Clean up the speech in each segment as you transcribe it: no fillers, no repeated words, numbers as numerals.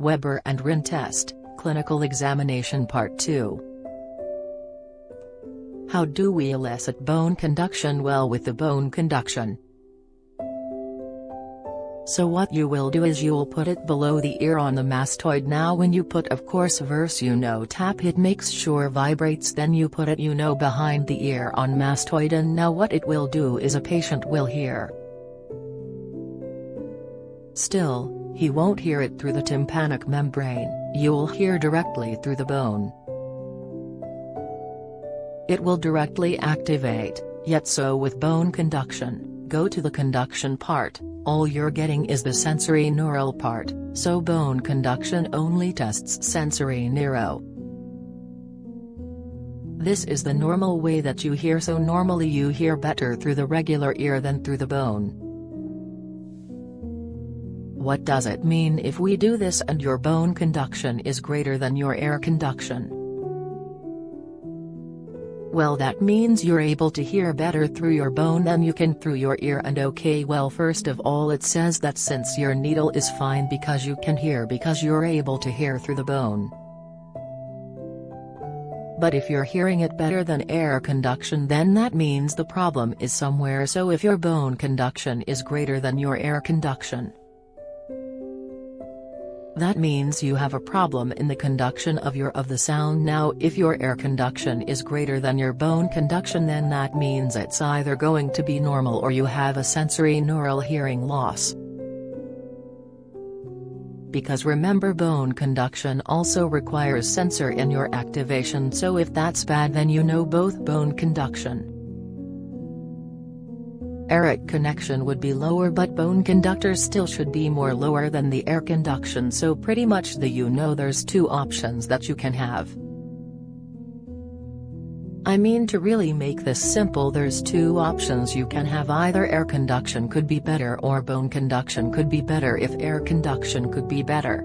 Weber and Rinne test, clinical examination Part 2. How do we elicit bone conduction? Well, with the bone conduction, so what you will do is you'll put it below the ear on the mastoid. Now when you put, of course, tap it, makes sure vibrates, then you put it behind the ear on mastoid, and now what it will do is a patient will hear. Still, he won't hear it through the tympanic membrane, you'll hear directly through the bone. It will directly activate, yet so with bone conduction, go to the conduction part, all you're getting is the sensory neural part, so bone conduction only tests sensory neuro. This is the normal way that you hear, so normally you hear better through the regular ear than through the bone. What does it mean if we do this and your bone conduction is greater than your air conduction? Well, that means you're able to hear better through your bone than you can through your ear. And okay, well, first of all, it says that since your needle is fine because you can hear, because you're able to hear through the bone. But if you're hearing it better than air conduction, then that means the problem is somewhere. So if your bone conduction is greater than your air conduction, that means you have a problem in the conduction of the sound. Now if your air conduction is greater than your bone conduction, then that means it's either going to be normal or you have a sensory neural hearing loss. Because remember, bone conduction also requires sensor in your activation, so if that's bad, then both bone conduction, aeric connection would be lower, but bone conductor still should be more lower than the air conduction. So pretty much there's two options that you can have. I mean, to really make this simple, there's two options you can have. Either air conduction could be better or bone conduction could be better. If air conduction could be better,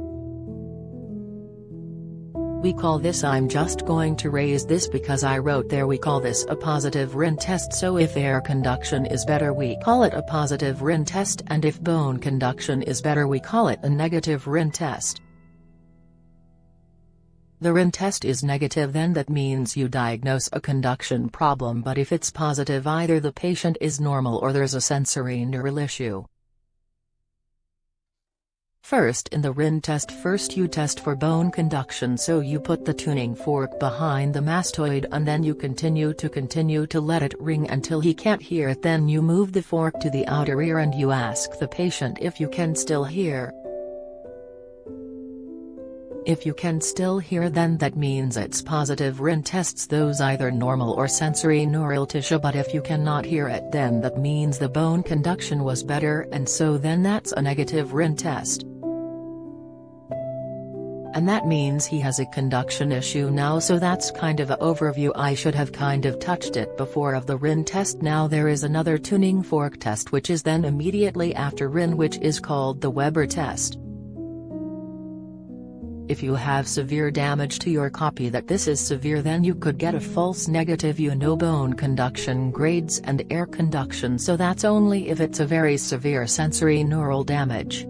we call this, I'm just going to raise this because I wrote there, we call this a positive Rinne test. So if air conduction is better, we call it a positive Rinne test, and if bone conduction is better, we call it a negative Rinne test. The Rinne test is negative, then that means you diagnose a conduction problem, but if it's positive, either the patient is normal or there's a sensory neural issue. First, in the Rinne test, first you test for bone conduction, so you put the tuning fork behind the mastoid and then you continue to let it ring until he can't hear it. Then you move the fork to the outer ear and you ask the patient if you can still hear. If you can still hear, then that means it's positive Rinne tests those either normal or sensory neural tissue. But if you cannot hear it, then that means the bone conduction was better, and so then that's a negative Rinne test. And that means he has a conduction issue now. So that's kind of an overview. I should have kind of touched it before of the Rinne test. Now there is another tuning fork test which is then immediately after Rinne, which is called the Weber test. If you have severe damage to your copy, that this is severe, then you could get a false negative bone conduction grades and air conduction, so that's only if it's a very severe sensory neural damage.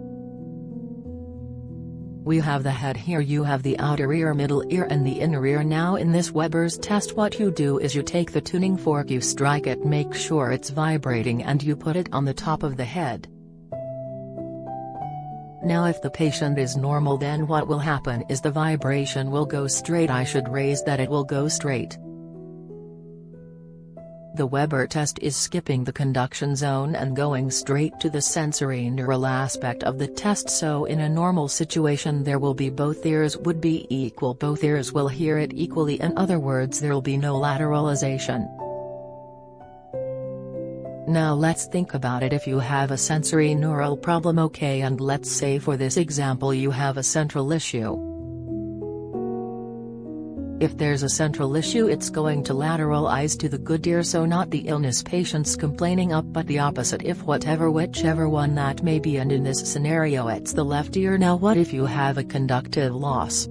We have the head here, you have the outer ear, middle ear and the inner ear. Now in this Weber's test, what you do is you take the tuning fork, you strike it, make sure it's vibrating, and you put it on the top of the head. Now if the patient is normal, then what will happen is the vibration will go straight. I should raise that it will go straight. The Weber test is skipping the conduction zone and going straight to the sensory neural aspect of the test. So in a normal situation, there will be both ears would be equal, both ears will hear it equally. In other words, there will be no lateralization. Now let's think about it. If you have a sensory neural problem, okay, and let's say for this example you have a central issue. If there's a central issue, it's going to lateralize to the good ear, so not the illness patient's complaining up, but the opposite, if whichever one that may be, and in this scenario it's the left ear. Now what if you have a conductive loss?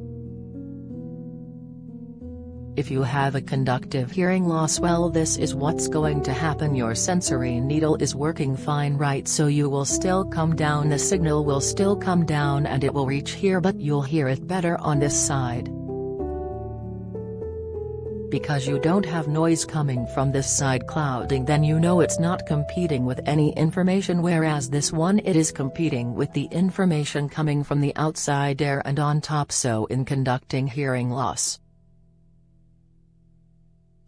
If you have a conductive hearing loss, well, this is what's going to happen. Your sensory needle is working fine, right? So you will still come down, the signal will still come down and it will reach here, but you'll hear it better on this side. Because you don't have noise coming from this side clouding, then you know it's not competing with any information, whereas this one, it is competing with the information coming from the outside air and on top. So in conducting hearing loss,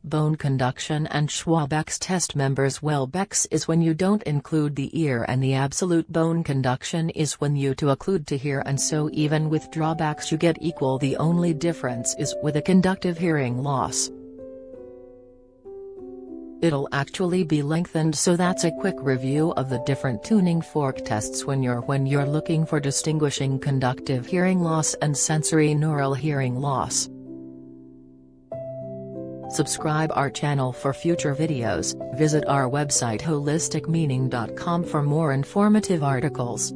bone conduction and Schwabach's test members, well, Beck's is when you don't include the ear and the absolute bone conduction is when you to occlude to hear, and so even with drawbacks you get equal. The only difference is with a conductive hearing loss, it'll actually be lengthened. So that's a quick review of the different tuning fork tests when you're looking for distinguishing conductive hearing loss and sensory neural hearing loss. Subscribe our channel for future videos. Visit our website holisticmeaning.com for more informative articles.